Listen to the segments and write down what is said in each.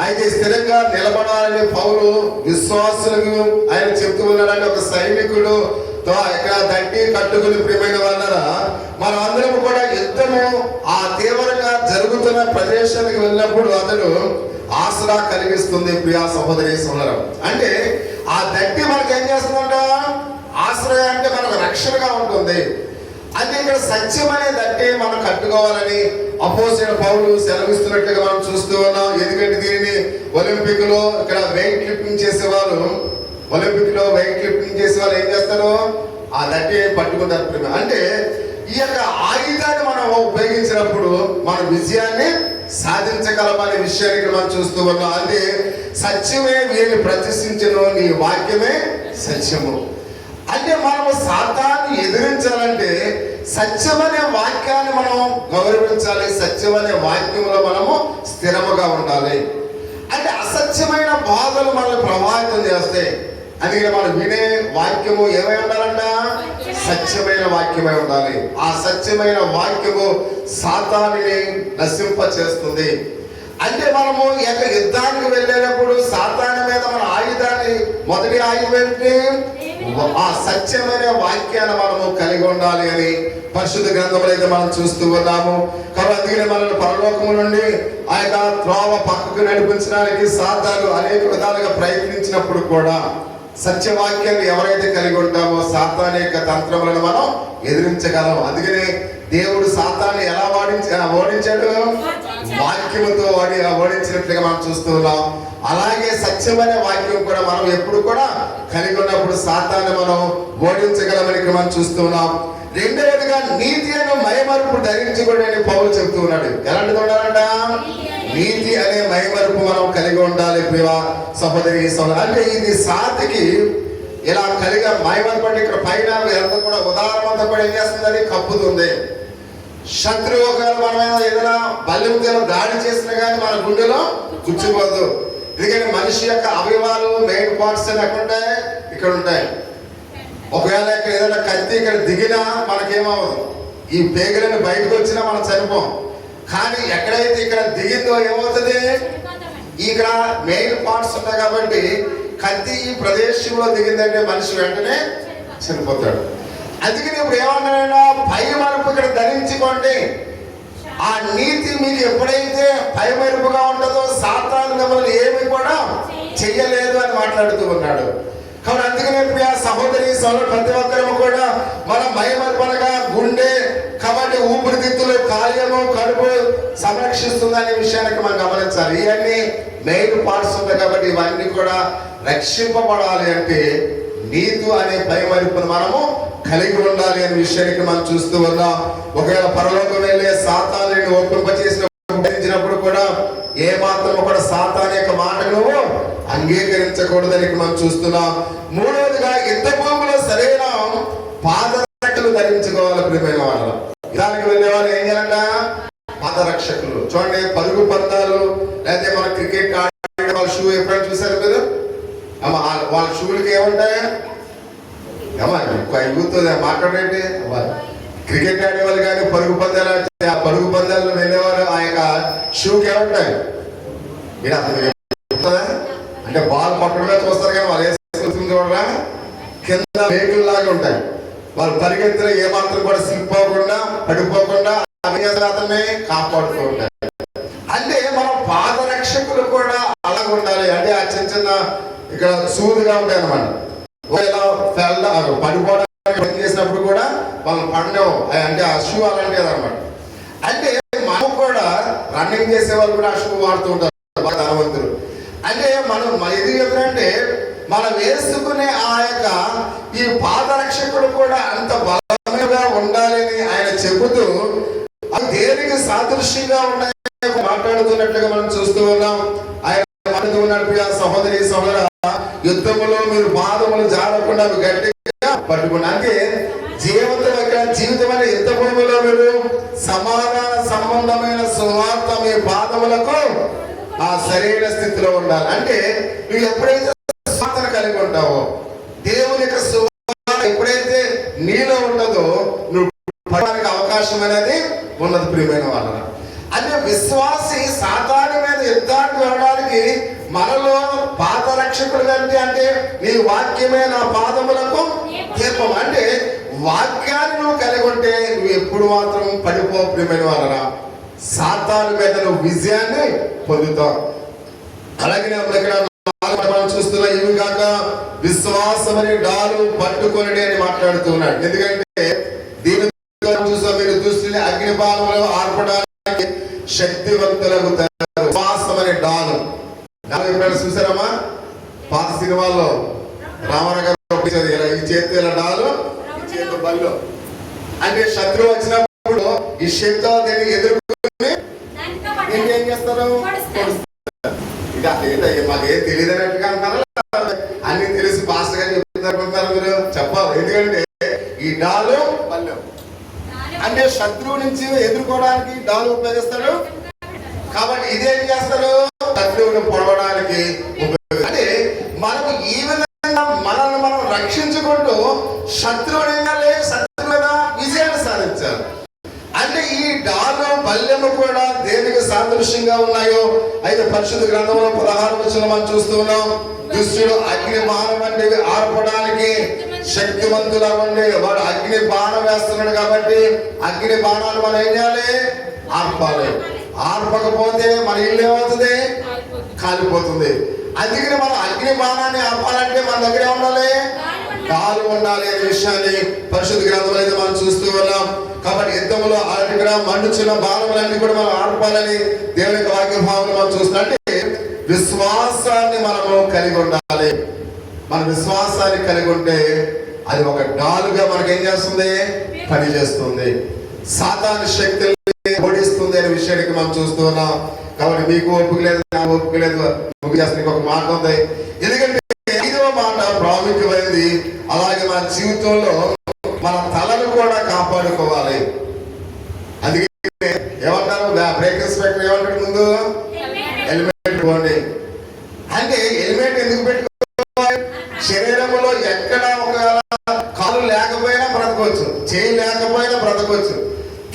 అయితే స్థిరంగా నిలబడాలని పౌలు విశ్వాసులకు ఆయన చెప్తూ ఉన్నాడంటే ఒక సైనికుడు ఇక్కడ దట్టి కట్టుకుని ప్రియమైన వాళ్ళరా మనం అందరం కూడా యుద్ధము ఆ తీవ్రంగా జరుగుతున్న ప్రదేశానికి వెళ్ళినప్పుడు అతడు ఆసరా కలిగిస్తుంది ప్రియా సహోదరి సోదరం. అంటే ఆ దట్టి మనకి ఏం చేస్తుందంట, ఆసరా అంటే మనకు రక్షణగా ఉంటుంది. అంటే ఇక్కడ సత్యం అనే దట్టి మనం కట్టుకోవాలని అపోస్తలుడైన పౌలు సెలవిస్తున్నట్లుగా మనం చూస్తూ ఉన్నాం. ఎందుకంటే దీనిని ఒలింపిక్ లో ఇక్కడ వెయిట్ లిఫ్టింగ్ చేసేవారు, ఒలింపిక్ లో వెయిట్ లిఫ్టింగ్ చేసే వాళ్ళు ఏం చేస్తారు, ఆ దట్టి పట్టుకుంటారు. అంటే ఈ యొక్క ఆయుధాన్ని మనం ఉపయోగించినప్పుడు మన విజయాన్ని సాధించగలమనే విషయాన్ని మనం చూస్తూ ఉన్నాం. అంటే సత్యమే వీరిని ప్రతిష్ఠించను, నీ వాక్యమే సత్యము. అంటే మనము సాతాన్ని ఎదిరించాలంటే సత్యమనే వాక్యాన్ని మనం గౌరవించాలి, సత్యమనే వాక్యంలో మనము స్థిరముగా ఉండాలి. అంటే అసత్యమైన బాధలు మనల్ని ప్రభావితం చేస్తాయి. అందుకని మనం వినే వాక్యము ఏమై ఉండాలంట, సత్యమైన వాక్యమై ఉండాలి. ఆ సత్యమైన వాక్యము సాతానుని నశింప చేస్తుంది. అంటే మనము యుద్ధానికి వెళ్ళేటప్పుడు సాతాను మీద మన ఆయుధాన్ని, మొదటి ఆయుధం ఏంటి, ఆ సత్యమైన వాక్యాన్ని మనము కలిగి ఉండాలి అని పరిశుద్ధ గ్రంథంలో అయితే మనం చూస్తూ ఉన్నాము. కాబట్టి అందుకనే మనల్ని పరలోకము నుండి ఆ యొక్క త్రోవ పక్కకు నడిపించడానికి సాతాను అనేక విధాలుగా ప్రయత్నించినప్పుడు కూడా సత్యవాక్యాన్ని ఎవరైతే కలిగి ఉంటామో సాతాను యొక్క తంత్రములను మనం ఎదిరించగలం. అందుకనే దేవుడు సాతాన్ని ఎలా ఓడించాడు, వాక్యముతో ఓడించినట్లుగా మనం చూస్తూ ఉన్నాం. అలాగే సత్యమైన వాక్యం కూడా మనం ఎప్పుడు కూడా కలిగి ఉన్నప్పుడు సాతాన్ని మనం ఓడించగలమని మనం చూస్తూ ఉన్నాం. రెండవదిగా నీతి అనే మైమరుపు ధరించకూడదని పౌలు చెప్తూ ఉన్నాడు. ఎలాంటిది ఉండాలంట, నీతి అనే మైమరుపు మనం కలిగి ఉండాలి ప్రియ సహోదరి సహోదరు. అంటే ఇది సాతికి ఇలా కలిగా మైమరుపు ఇక్కడ పైన ఎంత కూడా ఉదాహరణ కూడా ఏం చేస్తుందని కప్పుతుంది. శత్రువు ఒకవేళ మన మీద ఏదైనా బల్లెంతో దాడి చేసినా కానీ మన గుండెలో గుచ్చిపోదు. ఎందుకంటే మనిషి యొక్క అవయవాలు మెయిన్ పార్ట్స్ అని ఎక్కడ ఉంటాయి, ఇక్కడ ఉంటాయి. ఒకవేళ ఇక్కడ ఏదైనా కత్తి ఇక్కడ దిగినా మనకేమవ్వదు, ఈ పేగులను బయటకు వచ్చినా మనం చనిపోం. కానీ ఎక్కడైతే ఇక్కడ దిగిందో ఏమవుతుంది, ఇక్కడ మెయిన్ పార్ట్స్ ఉంటాయి. కాబట్టి కత్తి ఈ ప్రదేశంలో దిగిందంటే మనిషి వెంటనే చనిపోతాడు. అందుకని ఇప్పుడు ఏమన్నాడైనా పై మరుపు ఇక్కడ ధరించుకోండి. ఆ నీతి మీకు ఎప్పుడైతే పై మరుపుగా ఉంటుందో సాతాను మిమ్మల్ని ఏమి కూడా చెయ్యలేదు అని మాట్లాడుతూ ఉన్నాడు. కాబట్టి అందుకనే ప్రియ సహోదరి సోదరులు ప్రతి ఒక్కరూ కూడా మన మైమర్పనగా గుండె, కాబట్టి ఊపిరితిత్తులు, కాలేయము, కడుపు సంరక్షిస్తుందనే విషయానికి మనం గమనించాలి. ఇవన్నీ మెయిన్ పార్ట్స్ ఉంటాయి. కాబట్టి ఇవన్నీ కూడా రక్షింపబడాలి అంటే నీతి అనే పైమరుపును మనము కలిగి ఉండాలి అనే విషయానికి మనం చూస్తూ ఉన్నాం. ఒకవేళ పరలోకం వెళ్ళే సాతానుని ఒప్పింపచేసినప్పుడు కూడా ఏ మాత్రం కూడా సాతాను యొక్క మాటను నువ్వు అంగీకరించకూడదని మనం చూస్తున్నాం. మూడవదిగా యుద్ధ భూమిలో సరైన పాదరక్షలు ధరించుకోవాలి ప్రియమైన వాళ్ళు. యుద్ధానికి వెళ్ళే వాళ్ళు ఏం చేయాలంట, పాదరక్షకులు. చూడండి, పరుగు పందాలు లేకపోతే మన క్రికెట్ ఆడే వాళ్ళ షూ ఎప్పుడైనా చూసారు మీరు? వాళ్ళ షూలకి ఏముంటాయి మాట్లాడండి. క్రికెట్ ఆడేవాళ్ళు కానీ పరుగు పందాలు, ఆ పరుగు పందాలు వెళ్ళేవారు ఆ యొక్క షూకి ఏముంటాయి అంటే బాల్ పట్టడమే చూస్తారు కానీ వాళ్ళు వేసుకుంటుంది చూడరా కింద మేకులు లాగా ఉంటాయి. వాళ్ళు పరిగెత్తిన ఏమాత్రం కూడా స్లిప్ అవ్వకుండా పడిపోకుండా అతన్ని కాపాడుతూ ఉంటారు. అంటే మన పాదరక్షకులు కూడా అలాగ ఉండాలి. అంటే ఆ చిన్న చిన్న ఇక్కడ సూదుగా ఉంటాయి అన్నమాట. పడిపోవడానికి పని చేసినప్పుడు కూడా వాళ్ళు పడడం అంటే ఆ షూ అలాంటిది అనమాట. అంటే మనం కూడా రన్నింగ్ చేసే వాళ్ళు కూడా ఆ షూ వాడుతూ ఉంటారు ధనవంతులు. అంటే మనం ఇది ఎప్పుడంటే మనం వేసుకునే ఆ యొక్క ఈ పాదరక్షకుడు కూడా అంత బలమైనగా ఉండాలని ఆయన చెబుతూ అది దేనికి సాదృశ్యంగా ఉన్నాయని మాట్లాడుతున్నట్లుగా మనం చూస్తూ ఉన్నాం. ఆయన మాట్లాడుతూ ఉన్నాడు, సహోదరి సహోదర, యుద్ధములో మీరు పాదములు జారకుండా గట్టిగా పట్టుకున్నా. అంటే జీవితం అనే యుద్ధ భూమిలో మీరు సమాధాన సంబంధమైన సువార్త మీ పాదములకు ఆ సరైన స్థితిలో ఉండాలి. అంటే నువ్వు ఎప్పుడైతే సువార్తను కలిగి ఉంటావో, దేవుని యొక్క సువార్త ఎప్పుడైతే నీలో ఉండదో నువ్వు పడడానికి అవకాశం అనేది ఉన్నది ప్రియమైన వాళ్ళ. అంటే విశ్వాసి సాతాను మీద యుద్ధాన్ని మనలో పాత రక్షకుడు అంటే నీ వాక్యమే నా పాదములకు దీపం. అంటే వాక్యాన్ని నువ్వు కలిగి ఉంటే నువ్వు ఎప్పుడు మాత్రం పడిపో ప్రియమైన వాళ్ళరా, సాతాను మీద నువ్వు విజయాన్ని పొందుతావు. అలాగే ఇక్కడ మనం చూస్తున్నా, ఇవి కాక విశ్వాసం అనే డాలు పట్టుకొనడి అని మాట్లాడుతున్నాడు. ఎందుకంటే దీని చూసా మీరు దృష్టిని అగ్నిబాణంలో ఆర్పడానికి శక్తివంతులకు విశ్వాసం అనే డాలు ఎప్పుడైనా చూసారమ్మా? పాత సినిమాల్లో రామారావు గారు ఈ చేతి ఇలా డాలు, ఈ చేతి బల్లో, అంటే శత్రువు వచ్చినప్పుడు ఈ శక్తితో దీన్ని ఎదుర్కొని ఏం చేస్తారు? మాకేం తెలియదు అన్నట్టుగా అంటారా? అన్ని తెలిసి పాస్టర్ గారు చెప్తున్నారు మీరు చెప్పాలి. ఎందుకంటే ఈ డాలు బల్లం అంటే శత్రువు నుంచి ఎదుర్కోవడానికి డాలు ఉపయోగిస్తాడు. కాబట్టి ఇదేం చేస్తాడు? శత్రువుని పొడవడానికి ఉపయోగిస్తాడు. అంటే మనకు ఈ విధంగా మనల్ని మనం రక్షించుకుంటూ శత్రువుని విజయాన్ని సాధించాలి. అంటే ఈ డాలు బల్యము కూడా దేనికి సాదృశ్యంగా ఉన్నాయో అయితే పరిశుద్ధ గ్రంథంలో 16వ వచనం మనం చూస్తూ ఉన్నాం. దుష్టుడు అగ్ని బాణం వంటివి ఆర్పడానికి శక్తివంతులా ఉండి వాడు అగ్ని బాణం వేస్తున్నాడు. కాబట్టి అగ్ని బాణాలు మనం ఏం చేయాలి? ఆర్పాలి. ఆర్పకపోతే మన ఇల్లు ఏమవుతుంది? కాలిపోతుంది. అందుకని మనం అగ్ని బాణాన్ని ఆర్పాలంటే మన దగ్గర ఉండాలి, డాలు ఉండాలి అనే విషయాన్ని పరిశుద్ధ గ్రంథంలో అయితే మనం చూస్తూ ఉన్నాం. కాబట్టి యుద్ధంలో ఇక్కడ మండుచున్న బాణములన్నీ కూడా మనం ఆర్పాలని దేవుని యొక్క వాక్య భావన మనం చూస్తుంటే విశ్వాసాన్ని మనము కలిగి ఉండాలి. మన విశ్వాసాన్ని కలిగి ఉంటే అది ఒక డాలుగా మనకి ఏం చేస్తుంది? పని చేస్తుంది. సాతాను శక్తుల్ని ఓడిస్తుంది అనే విషయానికి మనం చూస్తూ ఉన్నాం. కాబట్టి మీకు ఓపిక లేదు, నాకు ఓపిక లేదు, ముగిచేస్తానికి ఒక మాట ఉంది. ఎందుకంటే 5వ మాట ప్రాముఖ్యమైనది. అలాగే మన జీవితంలో మన తలను కూడా కాపాడుకోవాలి. అందుకే ఏమంటారు? బ్రేక్ ఇన్స్పెక్టర్ ఏమంటాడు? ముందు హెల్మెట్ పెట్టుకోండి. అంటే హెల్మెట్ ఎందుకు పెట్టుకోవాలి? శరీరంలో ఎక్కడ ఒక కాలు లేకపోయినా బ్రతకొచ్చు, చేయి లేకపోయినా బ్రతకొచ్చు.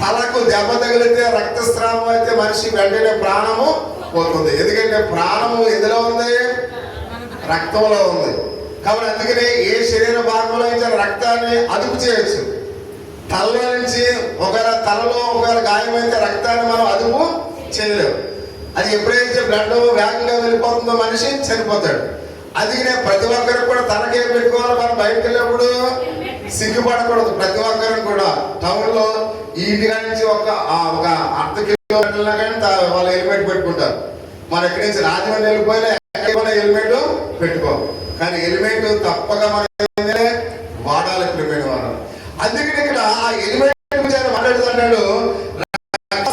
తలకు దెబ్బ తగిలితే రక్తస్రావం అయితే మనిషి వెంటనే ప్రాణము పోతుంది. ఎందుకంటే ప్రాణము ఎందులో ఉంది? రక్తంలో ఉంది. కాబట్టి అందుకనే ఏ శరీర భాగంలో నుంచి రక్తాన్ని అదుపు చేయొచ్చు. తలలో నుంచి తలలో ఒకవేళ గాయమైతే రక్తాన్ని మనం అదుపు చేయలేము. అది ఎప్పుడైతే బ్లడ్ వేగంగా వెళ్ళిపోతుందో మనిషి చనిపోతాడు. అందుకనే ప్రతి ఒక్కరికి కూడా తనకేం పెట్టుకోవాలి? మనం బయటకు వెళ్ళినప్పుడు సిగ్గుపడకూడదు. ప్రతి ఒక్కరికి కూడా టౌన్ లో ఈ ఇంటికా నుంచి ఒక అర్ధ కిలోమీటర్ల కానీ వాళ్ళు హెల్మెట్ పెట్టుకుంటారు. మనం ఎక్కడి నుంచి రాజమండ్రి వెళ్ళిపోయినా హెల్మెట్ పెట్టుకో. కానీ హెల్మెట్ తప్పక మనం వాడాలి ప్రియమైన వాడు. అందుకని ఇక్కడ ఆ హెల్మెట్ మాట్లాడుతున్నాడు,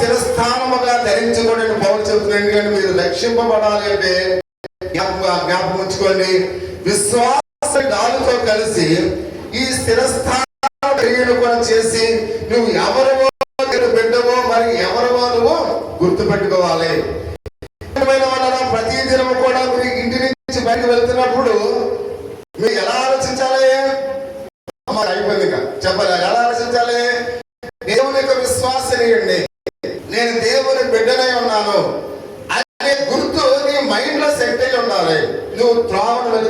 శిరస్థానముగా ధరించుకోండి పౌరులు చెప్తున్నాడు. ఎందుకంటే మీరు రక్షింపబడాలి అంటే జ్ఞాపకం ఉంచుకోండి, విశ్వాస డాలుతో కలిసి ఈ స్థిరస్థానం కూడా చేసి నువ్వు ఎవరివో బిడ్డవో మరి ఎవరివో నువ్వు గుర్తుపెట్టుకోవాలి. ప్రతి దినము కూడా మీరు ఇంటి నుంచి బయటకు వెళ్తున్నప్పుడు మీరు ఎలా ఆలోచించాలి? అయిపోయింది చెప్పాలి. ఎలా ఆలోచించాలి? దేవుని యొక్క విశ్వాసనీయండి, నేను దేవుని బిడ్డనై ఉన్నాను అనే గుర్తు నీ మైండ్ లో సెట్ అయి ఉండాలి. నువ్వు త్రావణ